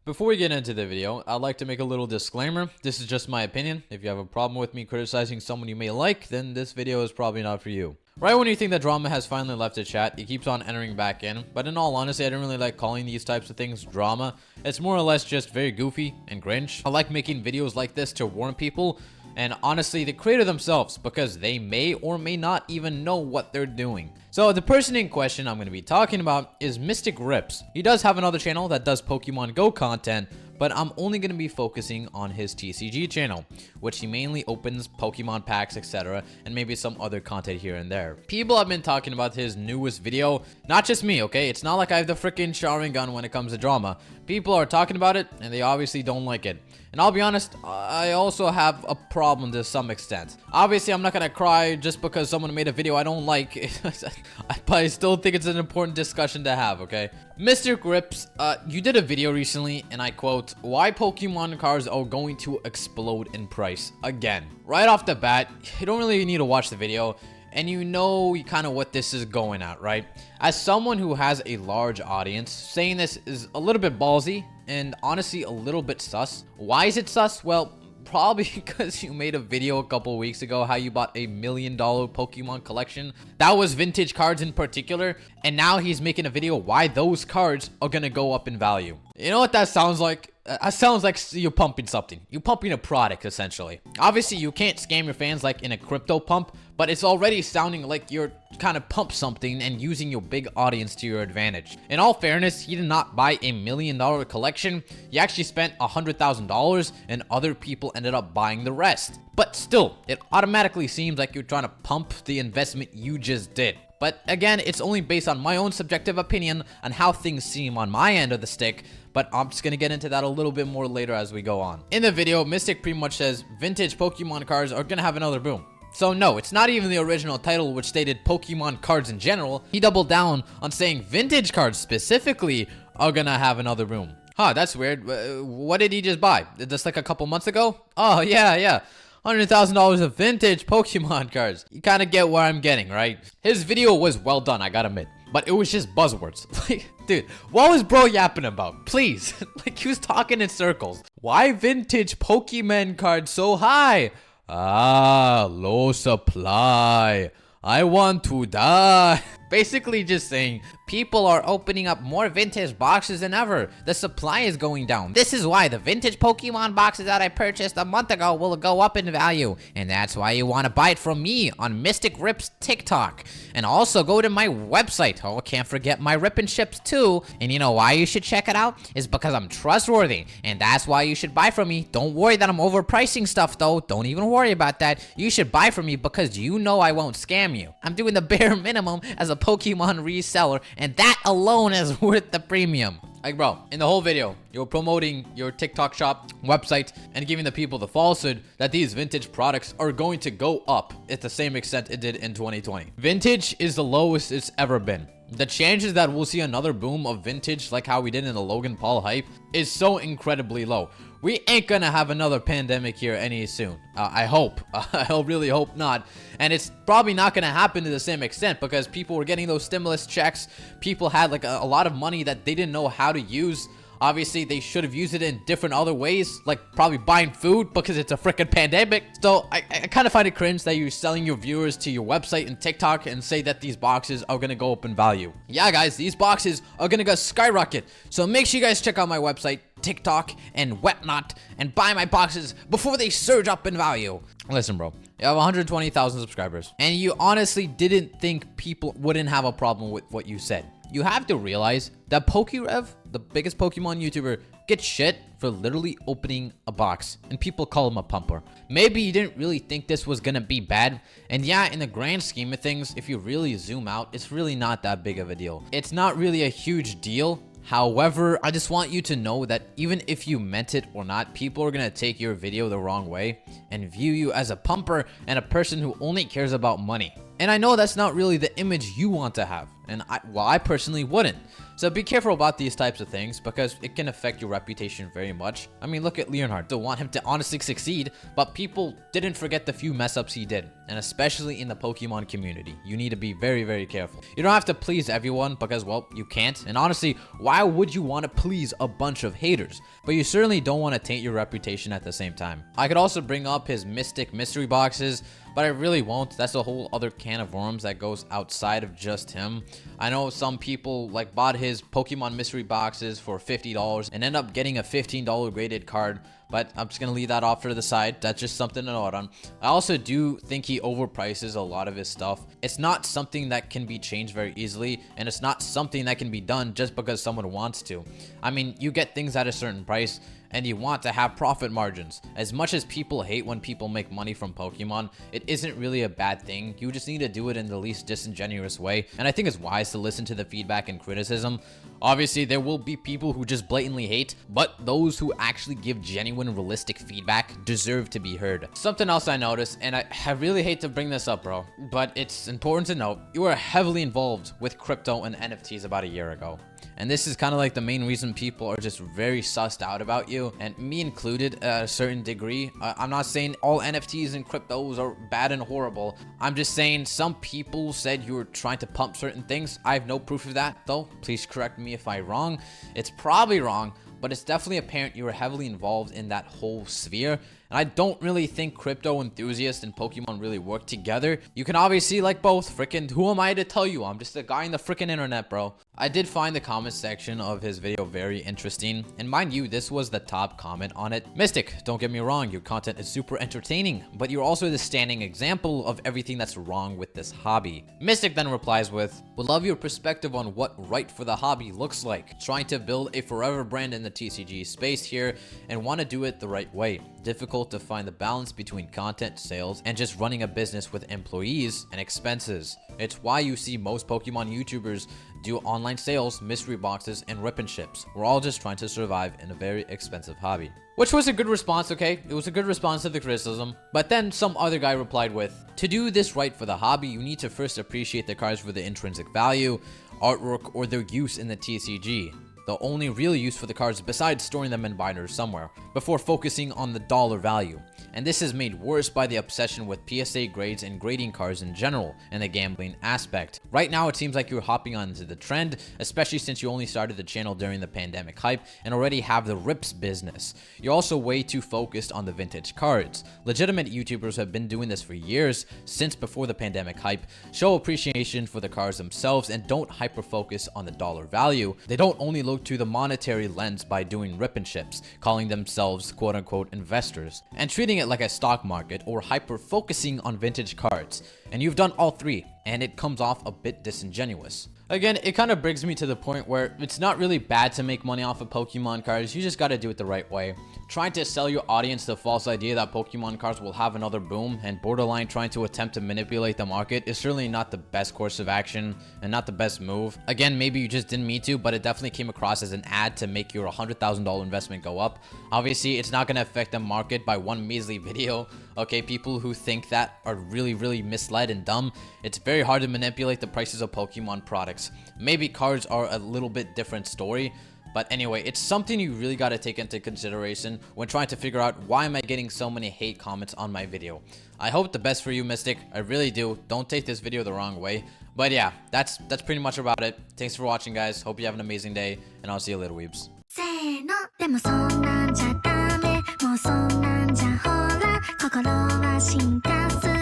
Before we get into the video, I'd like to make a little disclaimer. This is just my opinion. If you have a problem with me criticizing someone you may like, then this video is probably not for you. Right when you think that drama has finally left the chat, it keeps on entering back in. But in all honesty, I don't really like calling these types of things drama. It's more or less just very goofy and cringe. I like making videos like this to warn people, and honestly, the creator themselves, because they may or may not even know what they're doing. So the person in question I'm going to be talking about is Mystic Rips. He does have another channel that does Pokemon Go content, but I'm only going to be focusing on his TCG channel, which he mainly opens Pokemon packs, etc., and maybe some other content here and there. People have been talking about his newest video, not just me, okay? It's not like I have the freaking showering gun when it comes to drama. People are talking about it, and they obviously don't like it. And I'll be honest, I also have a problem to some extent. Obviously, I'm not gonna cry just because someone made a video I don't like, but I still think it's an important discussion to have, okay? Mr. Grips, you did a video recently, and I quote, "Why Pokemon cards are going to explode in price again." Right off the bat, you don't really need to watch the video, and you know kind of what this is going at, right? As someone who has a large audience, saying this is a little bit ballsy and honestly a little bit sus. Why is it sus? Well, probably because you made a video a couple weeks ago how you bought $1 million Pokemon collection. That was vintage cards in particular, and now he's making a video why those cards are gonna go up in value. You know what that sounds like? That sounds like you're pumping something. You're pumping a product, essentially. Obviously, you can't scam your fans like in a crypto pump, but it's already sounding like you're kind of pump something and using your big audience to your advantage. In all fairness, he did not buy $1 million collection. He actually spent $100,000 and other people ended up buying the rest. But still, it automatically seems like you're trying to pump the investment you just did. But again, it's only based on my own subjective opinion on how things seem on my end of the stick, but I'm just gonna get into that a little bit more later as we go on. In the video, Mystic pretty much says vintage Pokemon cards are gonna have another boom. So no, it's not even the original title which stated Pokemon cards in general. He doubled down on saying vintage cards specifically are gonna have another boom. Huh, that's weird. What did he just buy? Just like a couple months ago? Oh, yeah. $100,000 of vintage Pokemon cards. You kind of get where I'm getting, right? His video was well done, I gotta admit. But it was just buzzwords. Like, dude, what was bro yapping about? Please. Like, he was talking in circles. Why vintage Pokemon cards so high? Ah, low supply. I want to die. Basically just saying people are opening up more vintage boxes than ever. The supply is going down. This is why the vintage Pokemon boxes that I purchased a month ago will go up in value. And that's why you want to buy it from me on Mystic Rips TikTok. And also go to my website. Oh, can't forget my Rip and Ships too. And you know why you should check it out? Is because I'm trustworthy. And that's why you should buy from me. Don't worry that I'm overpricing stuff though. Don't even worry about that. You should buy from me because you know I won't scam you. I'm doing the bare minimum as a Pokemon reseller, and that alone is worth the premium. Like, bro, in the whole video, you're promoting your TikTok shop website and giving the people the falsehood that these vintage products are going to go up at the same extent it did in 2020. Vintage is the lowest it's ever been. The chances that we'll see another boom of vintage like how we did in the Logan Paul hype is so incredibly low. We ain't gonna have another pandemic here any soon. I hope. I really hope not. And it's probably not gonna happen to the same extent because people were getting those stimulus checks. People had like a lot of money that they didn't know how to use. Obviously, they should have used it in different other ways, like probably buying food because it's a freaking pandemic. So I kind of find it cringe that you're selling your viewers to your website and TikTok and say that these boxes are going to go up in value. Yeah, guys, these boxes are going to go skyrocket. So make sure you guys check out my website, TikTok, and whatnot, and buy my boxes before they surge up in value. Listen, bro. You have 120,000 subscribers, and you honestly didn't think people wouldn't have a problem with what you said. You have to realize that PokeRev, the biggest Pokemon YouTuber, gets shit for literally opening a box, and people call him a pumper. Maybe you didn't really think this was gonna be bad, and yeah, in the grand scheme of things, if you really zoom out, it's really not that big of a deal. It's not really a huge deal. However, I just want you to know that even if you meant it or not, people are gonna take your video the wrong way and view you as a pumper and a person who only cares about money. And I know that's not really the image you want to have, and I personally wouldn't. So be careful about these types of things because it can affect your reputation very much. I mean, look at Leonhard. They want him to honestly succeed, but people didn't forget the few mess ups he did. And especially in the Pokemon community, you need to be very, very careful. You don't have to please everyone because, well, you can't. And honestly, why would you want to please a bunch of haters? But you certainly don't want to taint your reputation at the same time. I could also bring up his Mystic mystery boxes, but I really won't. That's a whole other can of worms that goes outside of just him. I know some people like bought his Pokemon mystery boxes for $50 and end up getting a $15 graded card, but I'm just gonna leave that off to the side. That's just something to note on. I also do think he overprices a lot of his stuff. It's not something that can be changed very easily, and it's not something that can be done just because someone wants to. I mean, you get things at a certain price, and you want to have profit margins. As much as people hate when people make money from Pokemon, it isn't really a bad thing. You just need to do it in the least disingenuous way, and I think it's wise to listen to the feedback and criticism. Obviously, there will be people who just blatantly hate, but those who actually give genuine, realistic feedback deserve to be heard. Something else I noticed, and I really hate to bring this up, bro, but it's important to note, you were heavily involved with crypto and NFTs about a year ago. And this is kind of like the main reason people are just very sussed out about you, and me included at a certain degree. I'm not saying all NFTs and cryptos are bad and horrible. I'm just saying some people said you were trying to pump certain things. I have no proof of that, though. Please correct me if I'm wrong. It's probably wrong, but it's definitely apparent you were heavily involved in that whole sphere. And I don't really think crypto enthusiasts and Pokemon really work together. You can obviously like both. Freaking, who am I to tell you? I'm just a guy in the freaking internet, bro. I did find the comment section of his video very interesting. And mind you, this was the top comment on it. Mystic, don't get me wrong, your content is super entertaining, but you're also the standing example of everything that's wrong with this hobby. Mystic then replies with, would love your perspective on what right for the hobby looks like. Trying to build a forever brand in the TCG space here and want to do it the right way. Difficult to find the balance between content, sales, and just running a business with employees and expenses. It's why you see most Pokemon YouTubers do online sales, mystery boxes, and rip and ships. We're all just trying to survive in a very expensive hobby. Which was a good response, okay? It was a good response to the criticism. But then some other guy replied with, to do this right for the hobby, you need to first appreciate the cards for the intrinsic value, artwork, or their use in the TCG. The only real use for the cards besides storing them in binders somewhere, before focusing on the dollar value. And this is made worse by the obsession with PSA grades and grading cards in general, and the gambling aspect. Right now it seems like you're hopping onto the trend, especially since you only started the channel during the pandemic hype and already have the rips business. You're also way too focused on the vintage cards. Legitimate YouTubers have been doing this for years, since before the pandemic hype. Show appreciation for the cards themselves and don't hyper focus on the dollar value. They don't only look to the monetary lens by doing rip and ships, calling themselves quote-unquote investors, and treating it like a stock market, or hyper focusing on vintage cards. And you've done all three, and it comes off a bit disingenuous. Again, it kind of brings me to the point where it's not really bad to make money off of Pokemon cards, you just gotta do it the right way. Trying to sell your audience the false idea that Pokemon cards will have another boom and borderline trying to attempt to manipulate the market is certainly not the best course of action and not the best move. Again, maybe you just didn't mean to, but it definitely came across as an ad to make your $100,000 investment go up. Obviously, it's not gonna affect the market by one measly video. Okay, people who think that are really misled and dumb. It's very hard to manipulate the prices of Pokemon products. Maybe cards are a little bit different story, but anyway, it's something you really got to take into consideration when trying to figure out why am I getting so many hate comments on my video. I hope the best for you, Mystic. I really do. Don't take this video the wrong way. But yeah, that's pretty much about it. Thanks for watching, guys. Hope you have an amazing day, and I'll see you later, weebs. せーのでもそんなんじゃダメもうそんなんじゃほら心は進化する